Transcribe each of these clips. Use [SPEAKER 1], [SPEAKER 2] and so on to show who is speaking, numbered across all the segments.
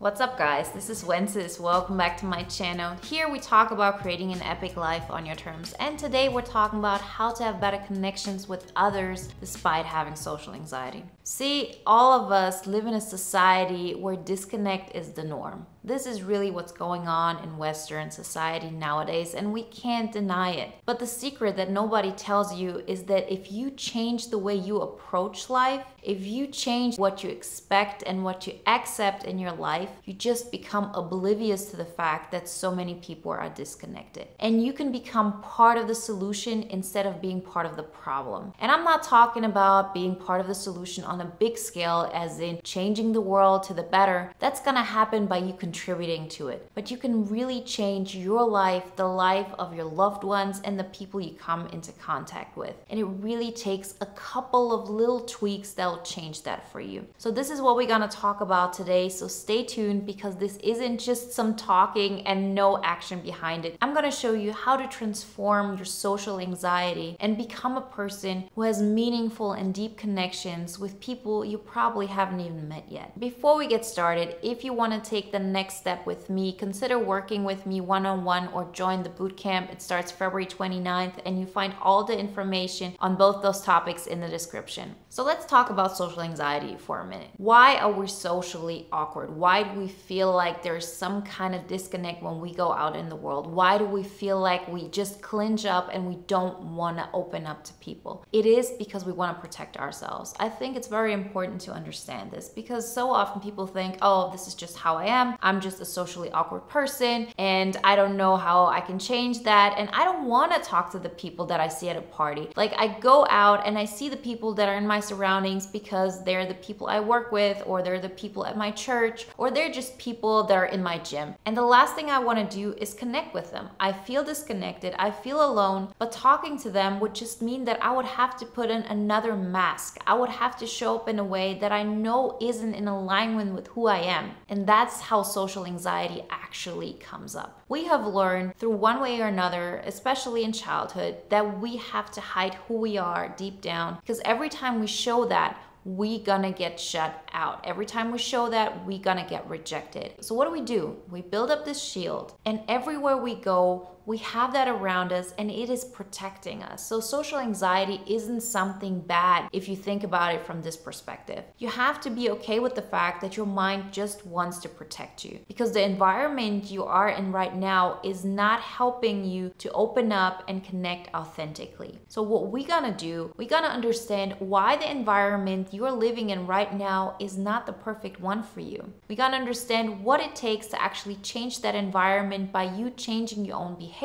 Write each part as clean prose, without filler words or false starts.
[SPEAKER 1] What's up guys, this is Wenzes. Welcome back to my channel. Here we talk about creating an epic life on your terms, and today we're talking about how to have better connections with others despite having social anxiety. See, all of us live in a society where disconnect is the norm. This is really what's going on in Western society nowadays, and we can't deny it. But the secret that nobody tells you is that if you change the way you approach life, if you change what you expect and what you accept in your life, you just become oblivious to the fact that so many people are disconnected. And you can become part of the solution instead of being part of the problem. And I'm not talking about being part of the solution on a big scale, as in changing the world to the better. That's gonna happen by you contributing to it. But you can really change your life, the life of your loved ones, and the people you come into contact with. And it really takes a couple of little tweaks that will change that for you. So this is what we're gonna talk about today. So stay tuned, because this isn't just some talking and no action behind it. I'm gonna show you how to transform your social anxiety and become a person who has meaningful and deep connections with people you probably haven't even met yet. Before we get started, if you want to take the next step with me, consider working with me one-on-one or join the bootcamp. It starts February 29th, and you find all the information on both those topics in the description. So let's talk about social anxiety for a minute. Why are we socially awkward? Why do we feel like there's some kind of disconnect when we go out in the world? Why do we feel like we just clinch up and we don't want to open up to people? It is because we want to protect ourselves. I think it's very important to understand this, because so often people think, oh, this is just how I am. I'm just a socially awkward person and I don't know how I can change that. And I don't want to talk to the people that I see at a party. Like, I go out and I see the people that are in my surroundings because they're the people I work with, or they're the people at my church, or they're just people that are in my gym. And the last thing I want to do is connect with them. I feel disconnected, I feel alone, but talking to them would just mean that I would have to put in another mask. I would have to show up in a way that I know isn't in alignment with who I am. And that's how social anxiety actually comes up. We have learned through one way or another, especially in childhood, that we have to hide who we are deep down, because every time we show that, we gonna get shut out. Every time we show that, we gonna get rejected. So what do? We build up this shield, and everywhere we go, we have that around us, and it is protecting us. So social anxiety isn't something bad if you think about it from this perspective. You have to be okay with the fact that your mind just wants to protect you, because the environment you are in right now is not helping you to open up and connect authentically. So what we're gonna do, we're gonna understand why the environment you're living in right now is not the perfect one for you. We're gonna understand what it takes to actually change that environment by you changing your own behavior,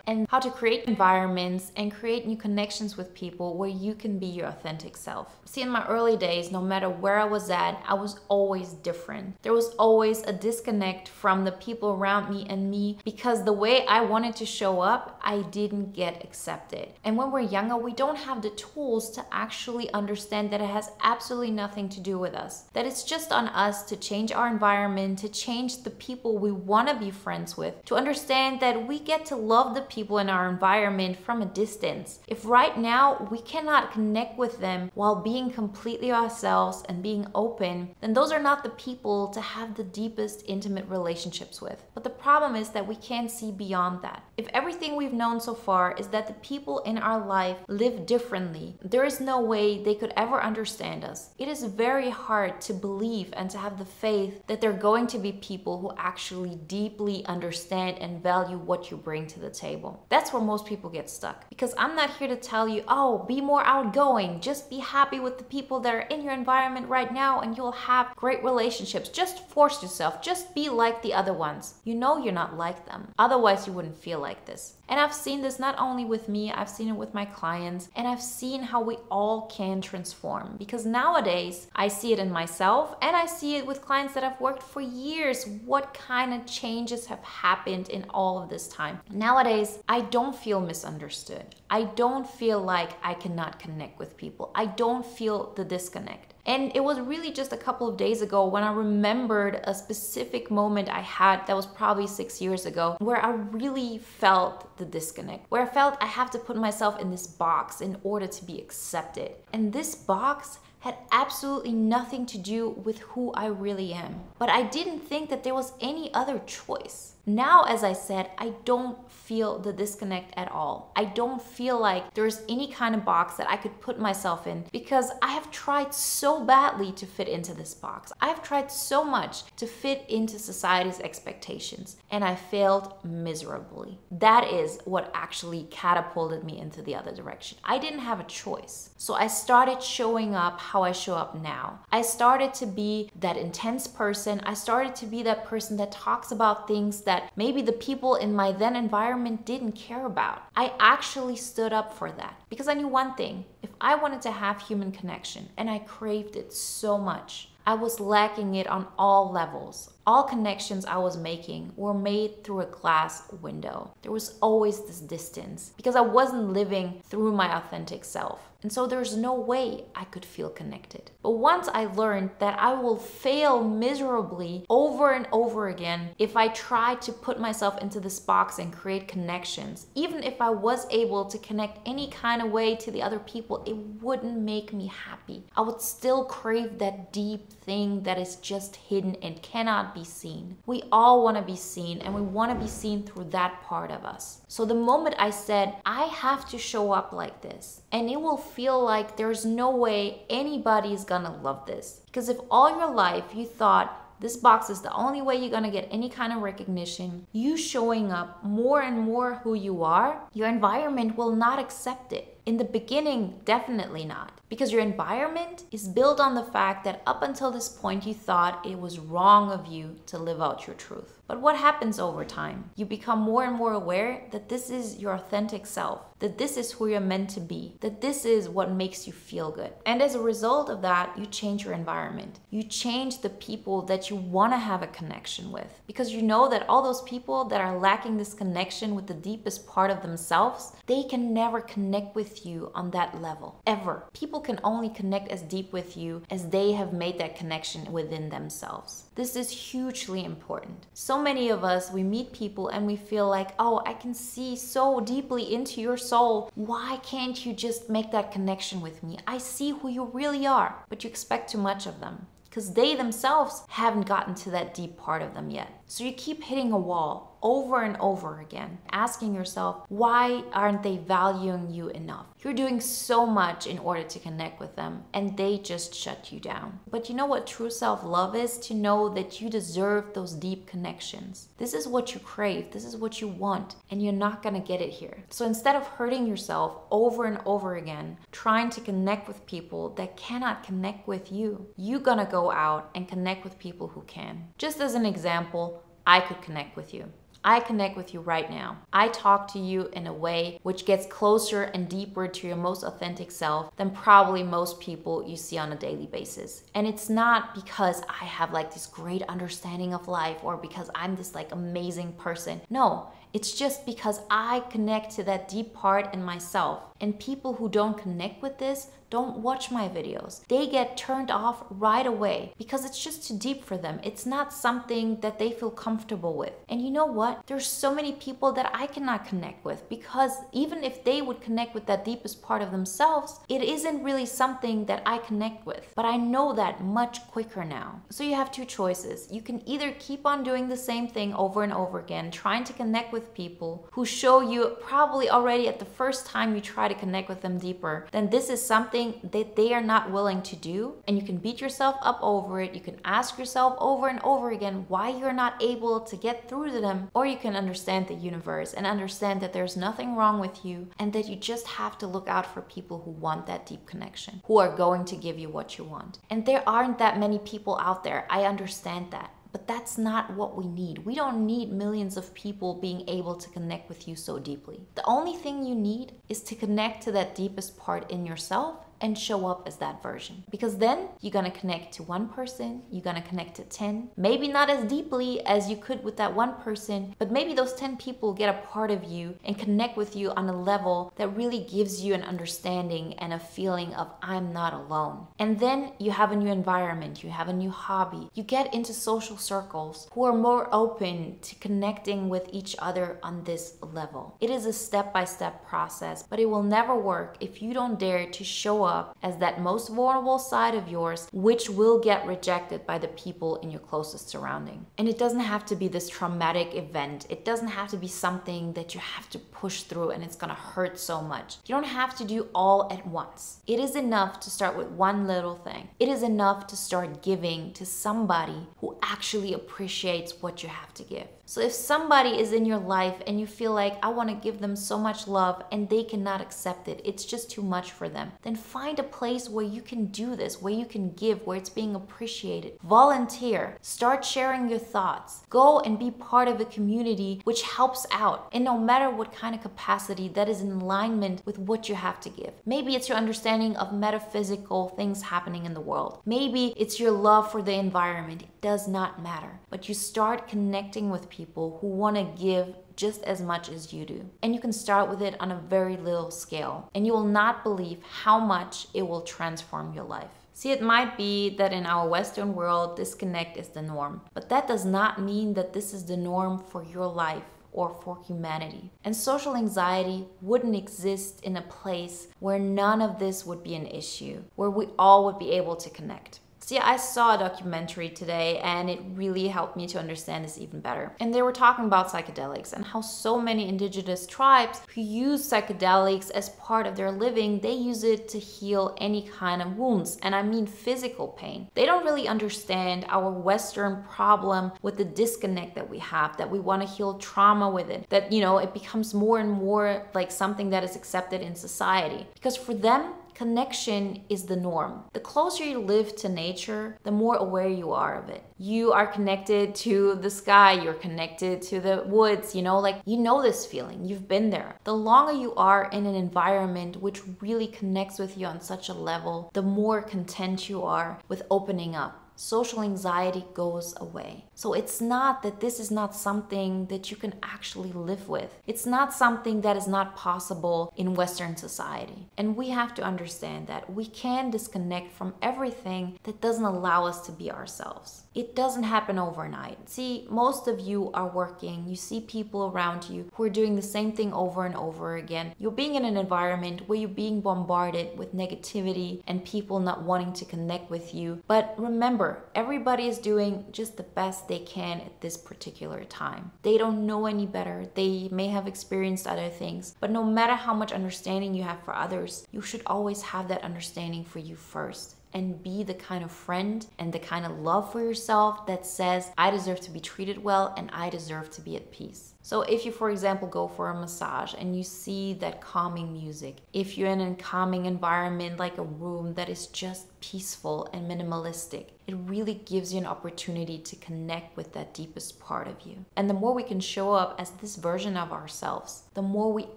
[SPEAKER 1] and how to create environments and create new connections with people where you can be your authentic self. See, in my early days, no matter where I was at, I was always different. There was always a disconnect from the people around me and me, because the way I wanted to show up, I didn't get accepted. And when we're younger, we don't have the tools to actually understand that it has absolutely nothing to do with us. That it's just on us to change our environment, to change the people we want to be friends with, to understand that we get to love the people in our environment from a distance. If right now we cannot connect with them while being completely ourselves and being open, then those are not the people to have the deepest intimate relationships with. But the problem is that we can't see beyond that. If everything we've known so far is that the people in our life live differently, there is no way they could ever understand us. It is very hard to believe and to have the faith that they're going to be people who actually deeply understand and value what you bring to the table. That's where most people get stuck, because I'm not here to tell you, oh, be more outgoing, just be happy with the people that are in your environment right now and you'll have great relationships. Just force yourself, just be like the other ones. You know you're not like them, otherwise you wouldn't feel like this. And I've seen this not only with me, I've seen it with my clients, and I've seen how we all can transform, because nowadays I see it in myself and I see it with clients that I've worked for years. What kind of changes have happened in all of this time? Nowadays, I don't feel misunderstood. I don't feel like I cannot connect with people. I don't feel the disconnect. And it was really just a couple of days ago when I remembered a specific moment I had that was probably 6 years ago, where I really felt the disconnect, where I felt I have to put myself in this box in order to be accepted. And this box had absolutely nothing to do with who I really am. But I didn't think that there was any other choice. Now, as I said, I don't feel the disconnect at all. I don't feel like there's any kind of box that I could put myself in because I have tried so badly to fit into this box. I've tried so much to fit into society's expectations and I failed miserably. That is what actually catapulted me into the other direction. I didn't have a choice. So I started showing up how I show up now. I started to be that intense person. I started to be that person that talks about things that maybe the people in my then environment didn't care about. I actually stood up for that because I knew one thing. If I wanted to have human connection, and I craved it so much, I was lacking it on all levels. All connections I was making were made through a glass window. There was always this distance because I wasn't living through my authentic self. And so there's no way I could feel connected. But once I learned that I will fail miserably over and over again if I try to put myself into this box and create connections, even if I was able to connect any kind of way to the other people, it wouldn't make me happy. I would still crave that deep thing that is just hidden and cannot be seen. We all want to be seen, and we want to be seen through that part of us. So the moment I said, I have to show up like this, and it will feel like there's no way anybody is gonna love this. Because if all your life you thought this box is the only way you're gonna get any kind of recognition, you showing up more and more who you are, your environment will not accept it. In the beginning, definitely not. Because your environment is built on the fact that up until this point you thought it was wrong of you to live out your truth. But what happens over time? You become more and more aware that this is your authentic self, that this is who you're meant to be, that this is what makes you feel good. And as a result of that, you change your environment. You change the people that you want to have a connection with. Because you know that all those people that are lacking this connection with the deepest part of themselves, they can never connect with you on that level, ever. People can only connect as deep with you as they have made that connection within themselves. This is hugely important. So many of us, we meet people and we feel like, oh, I can see so deeply into your soul. Why can't you just make that connection with me? I see who you really are, but you expect too much of them because they themselves haven't gotten to that deep part of them yet. So you keep hitting a wall over and over again, asking yourself, why aren't they valuing you enough? You're doing so much in order to connect with them and they just shut you down. But you know what true self-love is? To know that you deserve those deep connections. This is what you crave, this is what you want, and you're not gonna get it here. So instead of hurting yourself over and over again, trying to connect with people that cannot connect with you, you're gonna go out and connect with people who can. Just as an example, I could connect with you. I connect with you right now. I talk to you in a way which gets closer and deeper to your most authentic self than probably most people you see on a daily basis. And it's not because I have like this great understanding of life or because I'm this like amazing person. No, it's just because I connect to that deep part in myself. And people who don't connect with this don't watch my videos. They get turned off right away because it's just too deep for them. It's not something that they feel comfortable with. And you know what? There's so many people that I cannot connect with because even if they would connect with that deepest part of themselves, it isn't really something that I connect with. But I know that much quicker now. So you have two choices. You can either keep on doing the same thing over and over again, trying to connect with people who show you probably already at the first time you try to connect with them deeper, then this is something that they are not willing to do, and you can beat yourself up over it. You can ask yourself over and over again why you're not able to get through to them, or you can understand the universe and understand that there's nothing wrong with you and that you just have to look out for people who want that deep connection, who are going to give you what you want. And there aren't that many people out there. I understand that. But that's not what we need. We don't need millions of people being able to connect with you so deeply. The only thing you need is to connect to that deepest part in yourself and show up as that version. Because then you're gonna connect to one person, you're gonna connect to 10, maybe not as deeply as you could with that one person, but maybe those 10 people get a part of you and connect with you on a level that really gives you an understanding and a feeling of I'm not alone. And then you have a new environment, you have a new hobby, you get into social circles who are more open to connecting with each other on this level. It is a step-by-step process, but it will never work if you don't dare to show up up as that most vulnerable side of yours, which will get rejected by the people in your closest surrounding. And it doesn't have to be this traumatic event. It doesn't have to be something that you have to push through and it's gonna hurt so much. You don't have to do all at once. It is enough to start with one little thing. It is enough to start giving to somebody who actually appreciates what you have to give. So if somebody is in your life and you feel like, I want to give them so much love and they cannot accept it, it's just too much for them, then find a place where you can do this, where you can give, where it's being appreciated. Volunteer. Start sharing your thoughts. Go and be part of a community which helps out. And no matter what kind of capacity, that is in alignment with what you have to give. Maybe it's your understanding of metaphysical things happening in the world. Maybe it's your love for the environment. It does not matter. But you start connecting with people who want to give just as much as you do. And you can start with it on a very little scale. And you will not believe how much it will transform your life. See, it might be that in our Western world, disconnect is the norm. But that does not mean that this is the norm for your life or for humanity. And social anxiety wouldn't exist in a place where none of this would be an issue, where we all would be able to connect. See, I saw a documentary today and it really helped me to understand this even better. And they were talking about psychedelics and how so many indigenous tribes who use psychedelics as part of their living, they use it to heal any kind of wounds. And I mean physical pain. They don't really understand our Western problem with the disconnect that we have, that we want to heal trauma with it, that, it becomes more and more like something that is accepted in society. Because for them, connection is the norm. The closer you live to nature, the more aware you are of it. You are connected to the sky, you're connected to the woods, you know this feeling, you've been there. The longer you are in an environment which really connects with you on such a level, the more content you are with opening up. Social anxiety goes away. So it's not that this is not something that you can actually live with. It's not something that is not possible in Western society. And we have to understand that we can disconnect from everything that doesn't allow us to be ourselves. It doesn't happen overnight. See, most of you are working. You see people around you who are doing the same thing over and over again. You're being in an environment where you're being bombarded with negativity and people not wanting to connect with you. But remember, everybody is doing just the best they can at this particular time. They don't know any better. They may have experienced other things. But no matter how much understanding you have for others, you should always have that understanding for you first. And be the kind of friend and the kind of love for yourself that says, I deserve to be treated well and I deserve to be at peace. So if you, for example, go for a massage and you see that calming music, if you're in a calming environment like a room that is just peaceful and minimalistic, it really gives you an opportunity to connect with that deepest part of you. And the more we can show up as this version of ourselves, the more we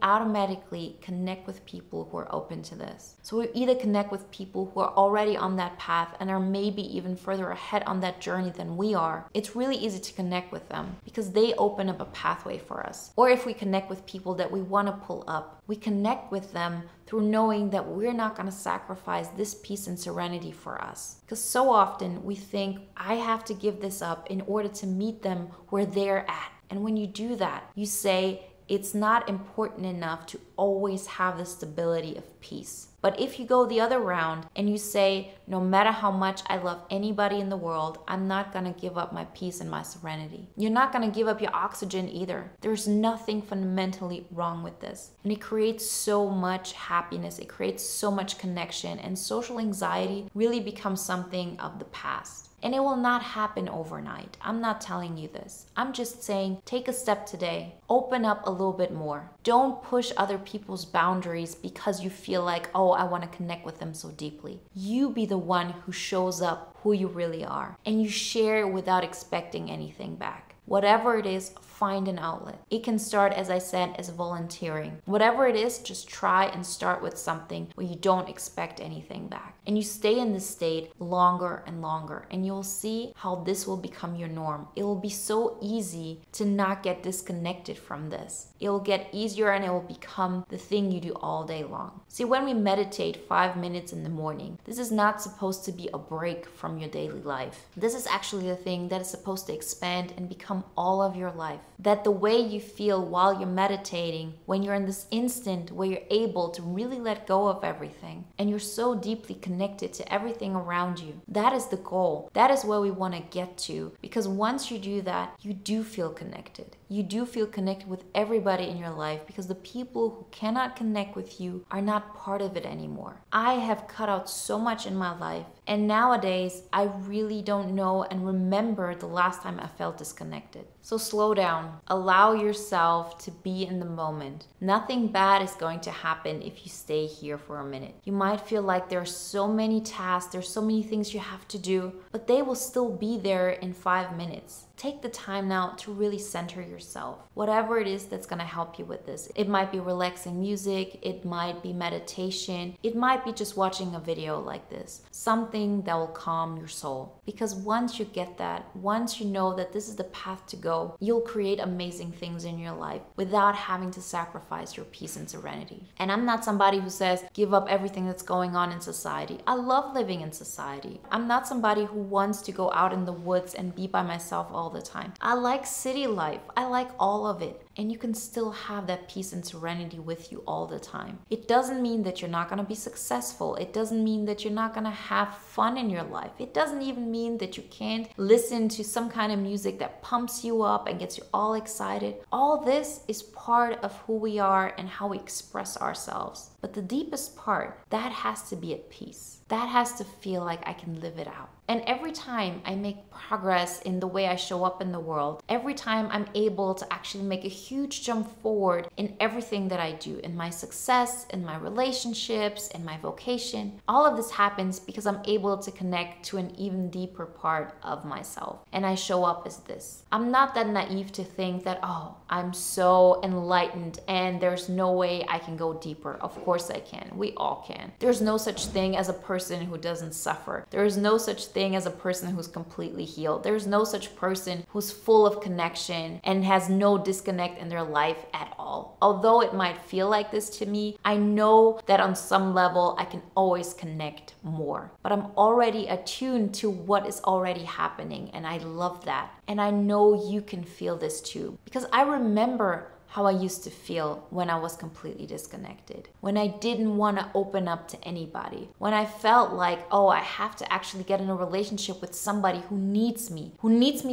[SPEAKER 1] automatically connect with people who are open to this. So we either connect with people who are already on that path and are maybe even further ahead on that journey than we are. It's really easy to connect with them because they open up a pathway for us. Or if we connect with people that we want to pull up, we connect with them through knowing that we're not going to sacrifice this peace and serenity for us. Because so often we think, I have to give this up in order to meet them where they're at. And when you do that, you say, it's not important enough to always have the stability of peace. But if you go the other round and you say, no matter how much I love anybody in the world, I'm not gonna give up my peace and my serenity. You're not gonna give up your oxygen either. There's nothing fundamentally wrong with this. And it creates so much happiness. It creates so much connection, and social anxiety really becomes something of the past. And it will not happen overnight. I'm not telling you this. I'm just saying, take a step today. Open up a little bit more. Don't push other people's boundaries because you feel like, oh, I want to connect with them so deeply. You be the one who shows up who you really are. And you share without expecting anything back. Whatever it is, find an outlet. It can start, as I said, as volunteering. Whatever it is, just try and start with something where you don't expect anything back. And you stay in this state longer and longer, and you'll see how this will become your norm. It will be so easy to not get disconnected from this. It will get easier and it will become the thing you do all day long. See, when we meditate 5 minutes in the morning, this is not supposed to be a break from your daily life. This is actually the thing that is supposed to expand and become become all of your life. That the way you feel while you're meditating, when you're in this instant where you're able to really let go of everything and you're so deeply connected to everything around you, that is the goal. That is where we want to get to, because once you do that, you do feel connected. You do feel connected with everybody in your life, because the people who cannot connect with you are not part of it anymore. I have cut out so much in my life, and nowadays I really don't know and remember the last time I felt disconnected. So slow down. Allow yourself to be in the moment. Nothing bad is going to happen if you stay here for a minute. You might feel like there are so many tasks, there's so many things you have to do, but they will still be there in 5 minutes. Take the time now to really center yourself. Whatever it is that's going to help you with this. It might be relaxing music, it might be meditation, it might be just watching a video like this. Something that will calm your soul. Because once you get that, once you know that this is the path to go, you'll create amazing things in your life without having to sacrifice your peace and serenity. And I'm not somebody who says, give up everything that's going on in society. I love living in society. I'm not somebody who wants to go out in the woods and be by myself all the time. I like city life. I like all of it. And you can still have that peace and serenity with you all the time. It doesn't mean that you're not going to be successful. It doesn't mean that you're not going to have fun in your life. It doesn't even mean that you can't listen to some kind of music that pumps you up and gets you all excited. All this is part of who we are and how we express ourselves. But the deepest part, that has to be at peace. That has to feel like I can live it out. And every time I make progress in the way I show up in the world, every time I'm able to actually make a huge jump forward in everything that I do, in my success, in my relationships, in my vocation, all of this happens because I'm able to connect to an even deeper part of myself. And I show up as this. I'm not that naive to think that, oh, I'm so enlightened and there's no way I can go deeper. Of course I can. We all can. There's no such thing as a person who doesn't suffer. There is no such thing as a person who's completely healed. There's no such person who's full of connection and has no disconnect in their life at all. Although it might feel like this to me, I know that on some level I can always connect more. But I'm already attuned to what is already happening, and I love that. And I know you can feel this too, because I remember how I used to feel when I was completely disconnected, when I didn't want to open up to anybody, when I felt like, oh, I have to actually get in a relationship with somebody who needs me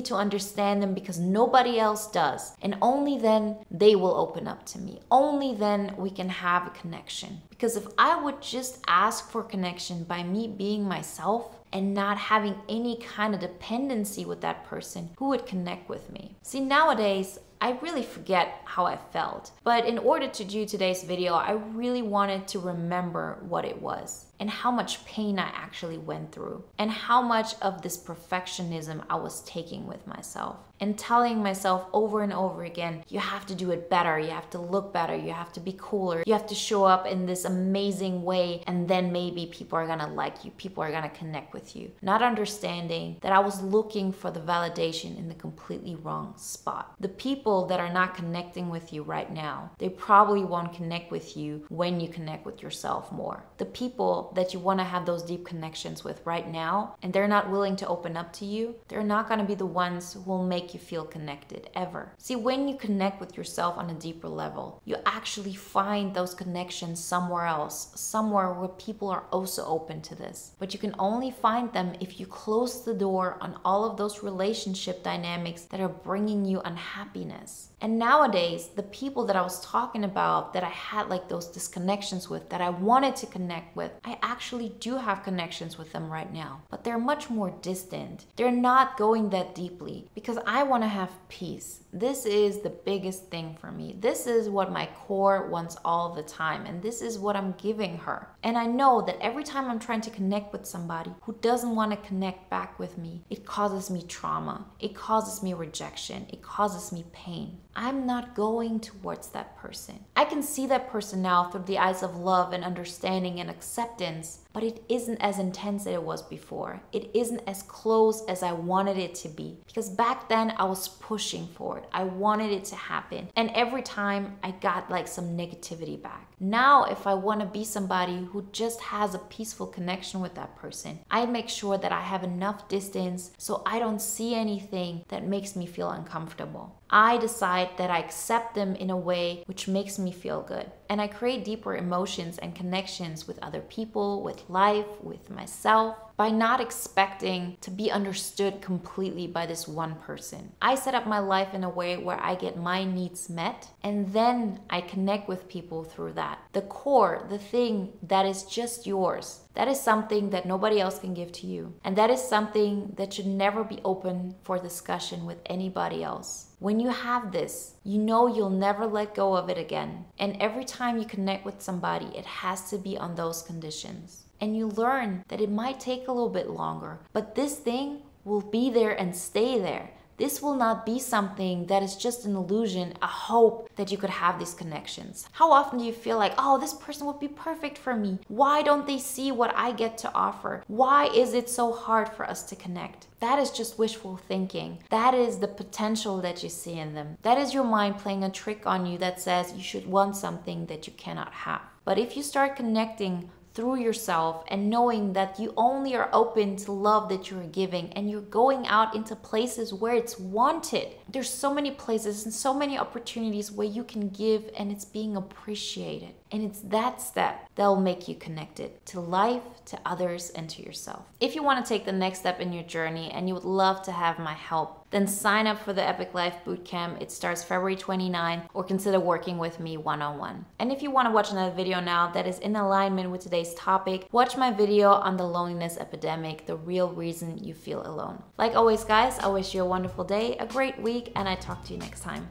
[SPEAKER 1] to understand them because nobody else does. And only then they will open up to me. Only then we can have a connection. Because if I would just ask for connection by me being myself, and not having any kind of dependency with that person, who would connect with me? See, nowadays, I really forget how I felt. But in order to do today's video, I really wanted to remember what it was and how much pain I actually went through and how much of this perfectionism I was taking with myself and telling myself over and over again, you have to do it better, you have to look better, you have to be cooler, you have to show up in this amazing way, and then maybe people are gonna like you, people are gonna connect with you. Not understanding that I was looking for the validation in the completely wrong spot. The people that are not connecting with you right now, they probably won't connect with you when you connect with yourself more. The people that you want to have those deep connections with right now, and they're not willing to open up to you, they're not going to be the ones who will make you feel connected ever. See, when you connect with yourself on a deeper level, you actually find those connections somewhere else, somewhere where people are also open to this. But you can only find them if you close the door on all of those relationship dynamics that are bringing you unhappiness. And nowadays, the people that I was talking about, that I had like those disconnections with, that I wanted to connect with, I actually do have connections with them right now. But they're much more distant. They're not going that deeply because I want to have peace. This is the biggest thing for me. This is what my core wants all the time. And this is what I'm giving her. And I know that every time I'm trying to connect with somebody who doesn't want to connect back with me, it causes me trauma. It causes me rejection. It causes me pain. I'm not going towards that person. I can see that person now through the eyes of love and understanding and acceptance, but it isn't as intense as it was before. It isn't as close as I wanted it to be, because back then I was pushing for it. I wanted it to happen. And every time I got like some negativity back. Now, if I want to be somebody who just has a peaceful connection with that person, I make sure that I have enough distance so I don't see anything that makes me feel uncomfortable. I decide that I accept them in a way which makes me feel good. And I create deeper emotions and connections with other people, with life, with myself, by not expecting to be understood completely by this one person. I set up my life in a way where I get my needs met, and then I connect with people through that. The core, the thing that is just yours, that is something that nobody else can give to you. And that is something that should never be open for discussion with anybody else. When you have this, you know you'll never let go of it again. And every time you connect with somebody, it has to be on those conditions. And you learn that it might take a little bit longer, but this thing will be there and stay there. This will not be something that is just an illusion, a hope that you could have these connections. How often do you feel like, oh, this person would be perfect for me? Why don't they see what I get to offer? Why is it so hard for us to connect? That is just wishful thinking. That is the potential that you see in them. That is your mind playing a trick on you that says you should want something that you cannot have. But if you start connecting through yourself and knowing that you only are open to love that you're giving, and you're going out into places where it's wanted. There's so many places and so many opportunities where you can give and it's being appreciated. And it's that step that'll make you connected to life, to others, and to yourself. If you want to take the next step in your journey and you would love to have my help, then sign up for the Epic Life Bootcamp. It starts February 29, or consider working with me one-on-one. And if you want to watch another video now that is in alignment with today's topic, watch my video on the loneliness epidemic, the real reason you feel alone. Like always, guys, I wish you a wonderful day, a great week, and I talk to you next time.